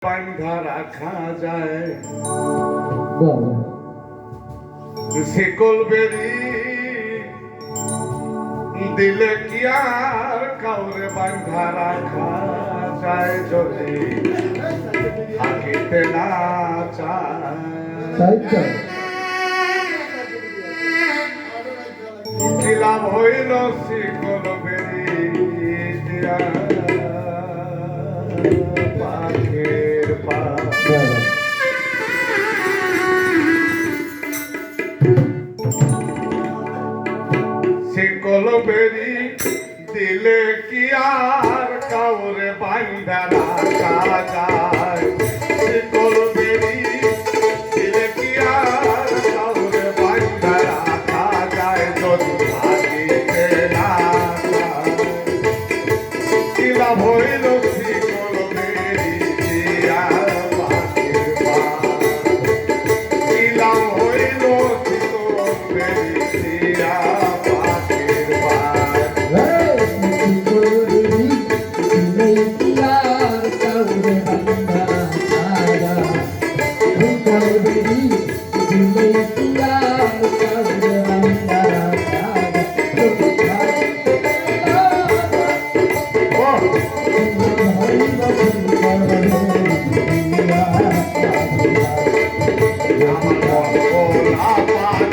বান্ধা রাখা যায় শিকল বেরি দিলে কি আর কাউরে বান্ধা রাখা যায় যদি থাকিতে না চায় কি লাভ হইল শিকল বেরি দিয়া পাখের পা শিকল বেরি দিলে কি আর কাউরে বান্ধা রাখা যায় শিকল বেরি দিলে কি আর কাউরে বান্ধা রাখা যায় যদি থাকিতে না চায় কি লাভ হইল শিকল বেরি দিয়া পাখির পা কি লাভ হইল শিকল বেরি দিয়া আমার